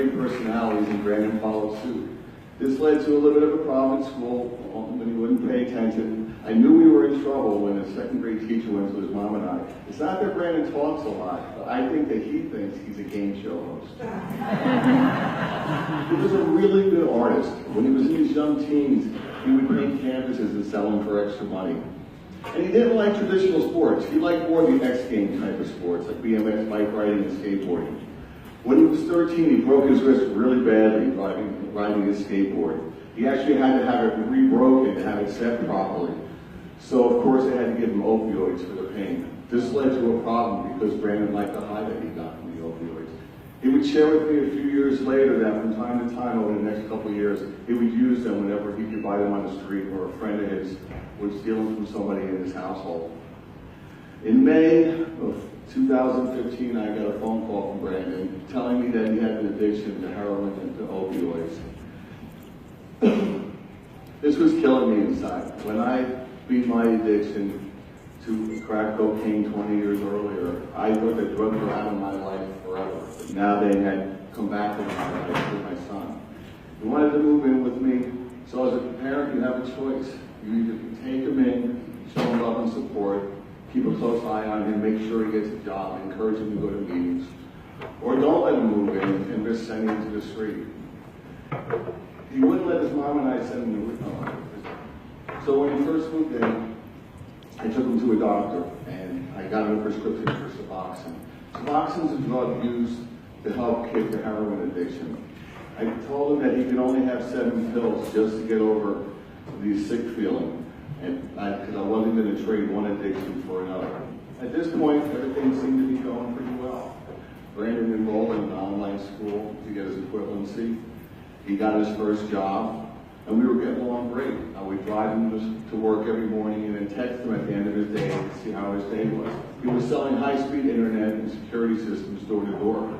big personalities, and Brandon followed suit. This led to a little bit of a problem at school when he wouldn't pay attention. I knew we were in trouble when the second grade teacher went to his mom and I. It's not that Brandon talks a lot, but I think that he thinks he's a game show host. He was a really good artist. When he was in his young teens, he would paint canvases and sell them for extra money. And he didn't like traditional sports. He liked more of the X game type of sports, like BMX, bike riding, and skateboarding. When he was 13, he broke his wrist really badly riding his skateboard. He actually had to have it re-broken to have it set properly. So, of course, they had to give him opioids for the pain. This led to a problem because Brandon liked the high that he got from the opioids. He would share with me a few years later that from time to time over the next couple of years, he would use them whenever he could buy them on the street or a friend of his would steal them from somebody in his household. In May of 2015, I got a phone call from Brandon telling me that he had an addiction to heroin and to opioids. This was killing me inside. When I beat my addiction to crack cocaine 20 years earlier, I thought that drugs were out of my life forever. But now they had come back to my life with my son. He wanted to move in with me, so as a parent, you have a choice. You either take him in, show him love and support, keep a close eye on him, make sure he gets a job, encourage him to go to meetings, or don't let him move in and risk sending him to the street. He wouldn't let his mom and I send him to So when he first moved in, I took him to a doctor, and I got him a prescription for Suboxone. Suboxone is a drug used to help kick the heroin addiction. I told him that he could only have 7 pills just to get over the sick feeling, and because I wasn't going to trade one addiction for another. At this point, everything seemed to be going pretty well. Brandon enrolled in an online school to get his equivalency. He got his first job, and we were getting along great. I would drive him to work every morning and then text him at the end of his day to see how his day was. He was selling high-speed internet and security systems door to door.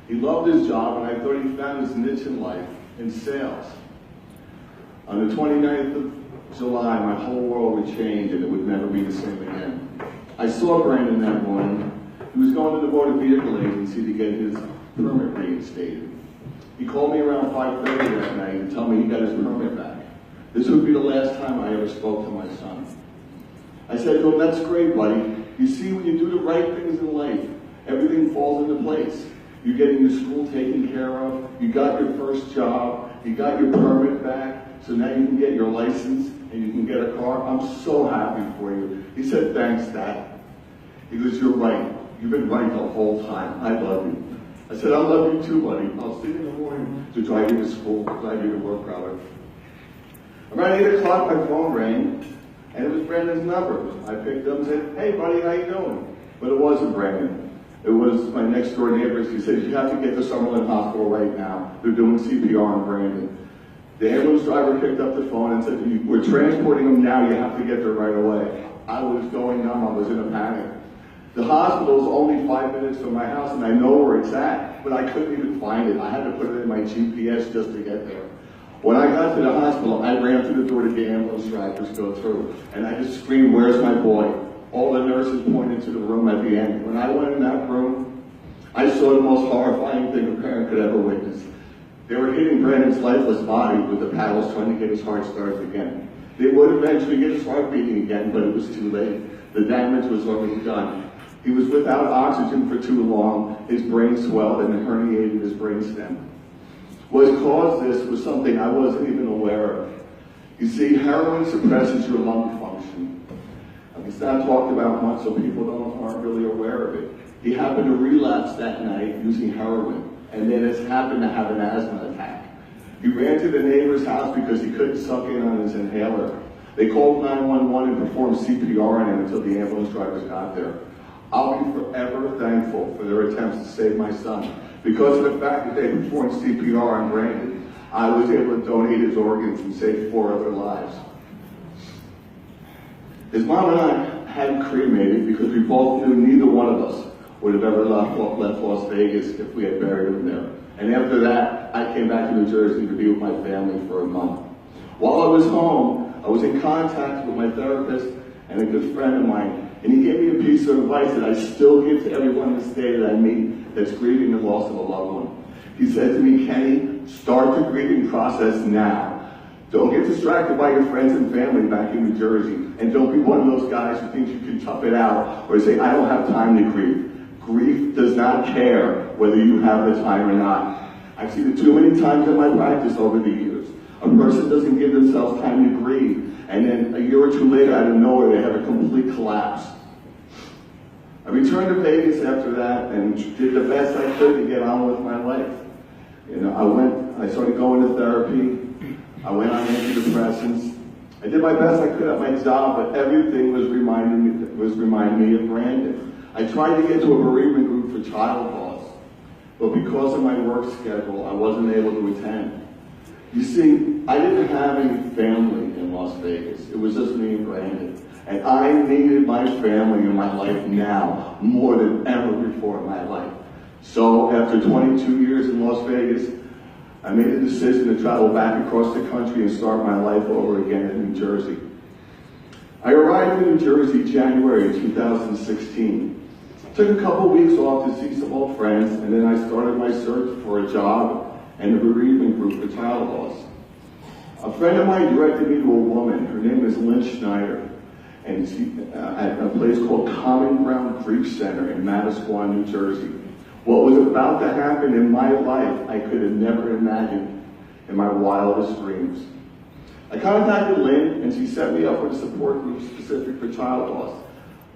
He loved his job, and I thought he found his niche in life, in sales. On the 29th of July, my whole world would change, and it would never be the same again. I saw Brandon that morning. He was going to the Motor Vehicle Agency to get his permit reinstated. He called me around 5:30 that night and told me he got his permit back. This would be the last time I ever spoke to my son. I said to him, "That's great, buddy. You see, when you do the right things in life, everything falls into place. You're getting your school taken care of, you got your first job, you got your permit back, so now you can get your license and you can get a car. I'm so happy for you." He said, "Thanks, Dad." He goes, "You're right. You've been right the whole time. I love you." I said, "I love you too, buddy. I'll see you in the morning to drive you to school, drive you to work, rather." Around 8 o'clock, my phone rang, and it was Brandon's number. I picked up and said, "Hey, buddy, how you doing?" But it wasn't Brandon. It was my next door neighbors. He said, "You have to get to Summerlin Hospital right now. They're doing CPR on Brandon." The ambulance driver picked up the phone and said, "We're transporting him now. You have to get there right away." I was going numb. I was in a panic. The hospital is only 5 minutes from my house, and I know where it's at, but I couldn't even find it. I had to put it in my GPS just to get there. When I got to the hospital, I ran through the door to the ambulance drivers go through, and I just screamed, "Where's my boy?" All the nurses pointed to the room at the end. When I went in that room, I saw the most horrifying thing a parent could ever witness. They were hitting Brandon's lifeless body with the paddles, trying to get his heart started again. They would eventually get his heart beating again, but it was too late. The damage was already done. He was without oxygen for too long. His brain swelled and herniated his brainstem. What caused this was something I wasn't even aware of. You see, heroin suppresses your lung function. It's not talked about much, so people aren't really aware of it. He happened to relapse that night using heroin, and then has happened to have an asthma attack. He ran to the neighbor's house because he couldn't suck in on his inhaler. They called 911 and performed CPR on him until the ambulance drivers got there. I'll be forever thankful for their attempts to save my son. Because of the fact that they performed CPR on Brandon, I was able to donate his organs and save 4 other lives. His mom and I hadn't cremated because we both knew neither one of us would have ever left Las Vegas if we had buried him there. And after that, I came back to New Jersey to be with my family for a month. While I was home, I was in contact with my therapist and a good friend of mine, and he gave me a piece of advice that I still give to everyone this day that I meet that's grieving the loss of a loved one. He said to me, Kenny, start the grieving process now. Don't get distracted by your friends and family back in New Jersey. And don't be one of those guys who thinks you can tough it out or say, I don't have time to grieve. Grief does not care whether you have the time or not. I've seen it too many times in my practice over the years. A person doesn't give themselves time to grieve, and then a year or two later, out of nowhere, they have a complete collapse. I returned to Vegas after that and did the best I could to get on with my life. You know, I started going to therapy. I went on antidepressants. I did my best I could at my job, but everything was reminding me of Brandon. I tried to get to a bereavement group for child loss, but because of my work schedule, I wasn't able to attend. You see, I didn't have any family in Las Vegas. It was just me and Brandon. And I needed my family in my life now more than ever before in my life. So after 22 years in Las Vegas, I made a decision to travel back across the country and start my life over again in New Jersey. I arrived in New Jersey January 2016. Took a couple weeks off to see some old friends, and then I started my search for a job and a bereavement group for child loss. A friend of mine directed me to a woman. Her name is Lynn Schneider, and she at a place called Common Ground Grief Center in Manasquan, New Jersey. What was about to happen in my life, I could have never imagined in my wildest dreams. I contacted Lynn, and she set me up with a support group specific for child loss.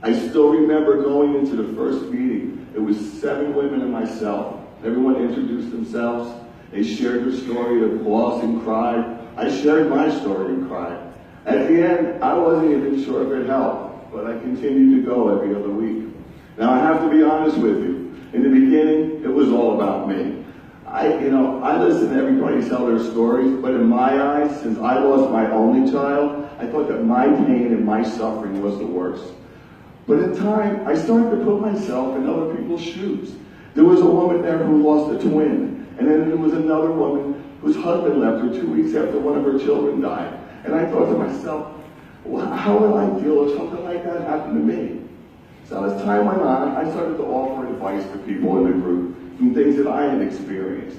I still remember going into the first meeting. It was 7 women and myself. Everyone introduced themselves. They shared their story of loss and cried. I shared my story and cried. At the end, I wasn't even sure if it helped, but I continued to go every other week. Now, I have to be honest with you. In the beginning, it was all about me. I listened to everybody tell their stories, but in my eyes, since I lost my only child, I thought that my pain and my suffering was the worst. But in time, I started to put myself in other people's shoes. There was a woman there who lost a twin, and then there was another woman whose husband left her 2 weeks after one of her children died. And I thought to myself, well, how will I deal if something like that happened to me? So as time went on, I started to offer advice to people in the group from things that I had experienced,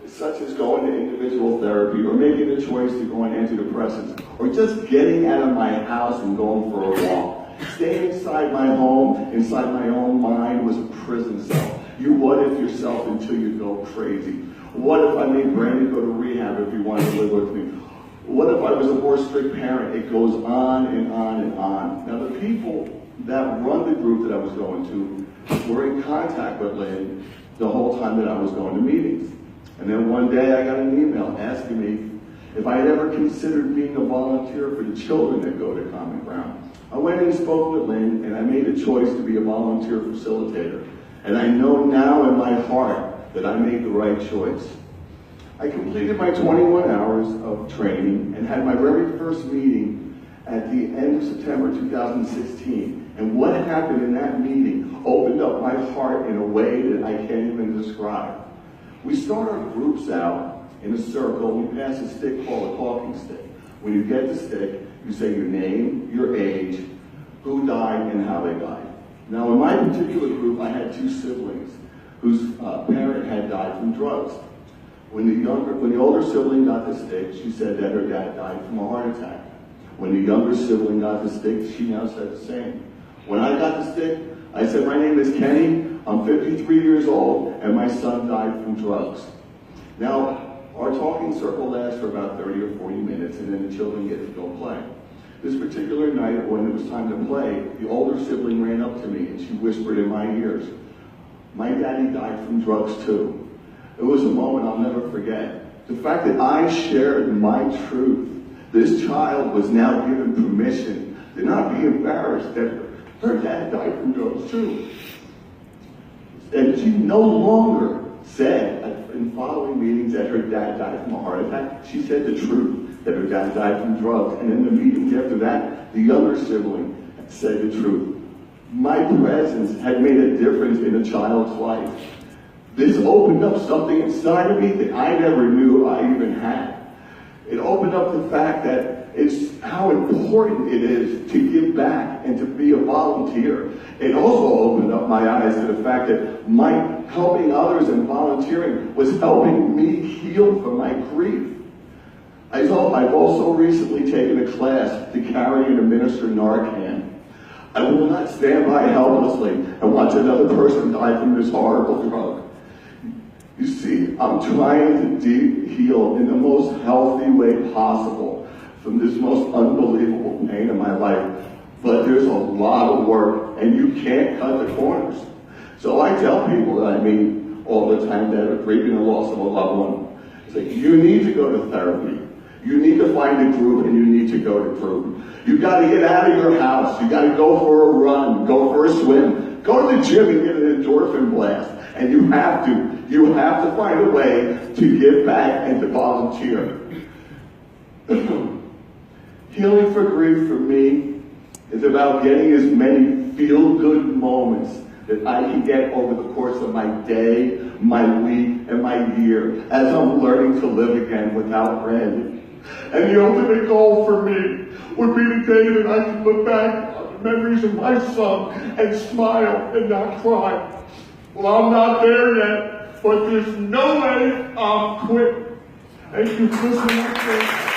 such as going to individual therapy or making a choice to go on antidepressants, or just getting out of my house and going for a walk. Staying inside my home, inside my own mind, was a prison cell. You what-if yourself until you go crazy. What if I made Brandon go to rehab if he wanted to live with me? What if I was a more strict parent? It goes on and on and on. Now, the people that run the group that I was going to were in contact with Lynn the whole time that I was going to meetings. And then one day I got an email asking me if I had ever considered being a volunteer for the children that go to Common Ground. I went and spoke with Lynn, and I made a choice to be a volunteer facilitator. And I know now in my heart that I made the right choice. I completed my 21 hours of training and had my very first meeting at the end of September 2016. And what happened in that meeting opened up my heart in a way that I can't even describe. We start our groups out in a circle. We pass a stick called a talking stick. When you get the stick, you say your name, your age, who died, and how they died. Now, in my particular group, I had 2 siblings whose parent had died from drugs. When the older sibling got the stick, she said that her dad died from a heart attack. When the younger sibling got the stick, she now said the same. When I got the stick, I said, my name is Kenny, I'm 53 years old, and my son died from drugs. Now, our talking circle lasts for about 30 or 40 minutes, and then the children get to go play. This particular night, when it was time to play, the older sibling ran up to me and she whispered in my ears, my daddy died from drugs too. It was a moment I'll never forget. The fact that I shared my truth, this child was now given permission to not be embarrassed that her dad died from drugs too. And she no longer said in following meetings that her dad died from a heart attack. She said the truth, that her dad died from drugs. And in the meetings after that, the younger sibling said the truth. My presence had made a difference in a child's life. This opened up something inside of me that I never knew I even had. It opened up the fact that it's how important it is to give back and to be a volunteer. It also opened up my eyes to the fact that my helping others and volunteering was helping me heal from my grief. I've also recently taken a class to carry and administer Narcan. I will not stand by helplessly and watch another person die from this horrible drug. You see, I'm trying to heal in the most healthy way possible from this most unbelievable pain in my life. But there's a lot of work, and you can't cut the corners. So I tell people that I meet all the time that are grieving the loss of a loved one, it's like, you need to go to therapy. You need to find a group, and you need to go to group. You got to get out of your house. You got to go for a run, go for a swim, go to the gym and get an endorphin blast. And you have to find a way to give back and to volunteer. Healing for grief for me is about getting as many feel-good moments that I can get over the course of my day, my week, and my year as I'm learning to live again without Randy. And the ultimate goal for me would be the day that I can look back on the memories of my son and smile and not cry. Well, I'm not there yet, but there's no way I'm quitting. Thank you for listening.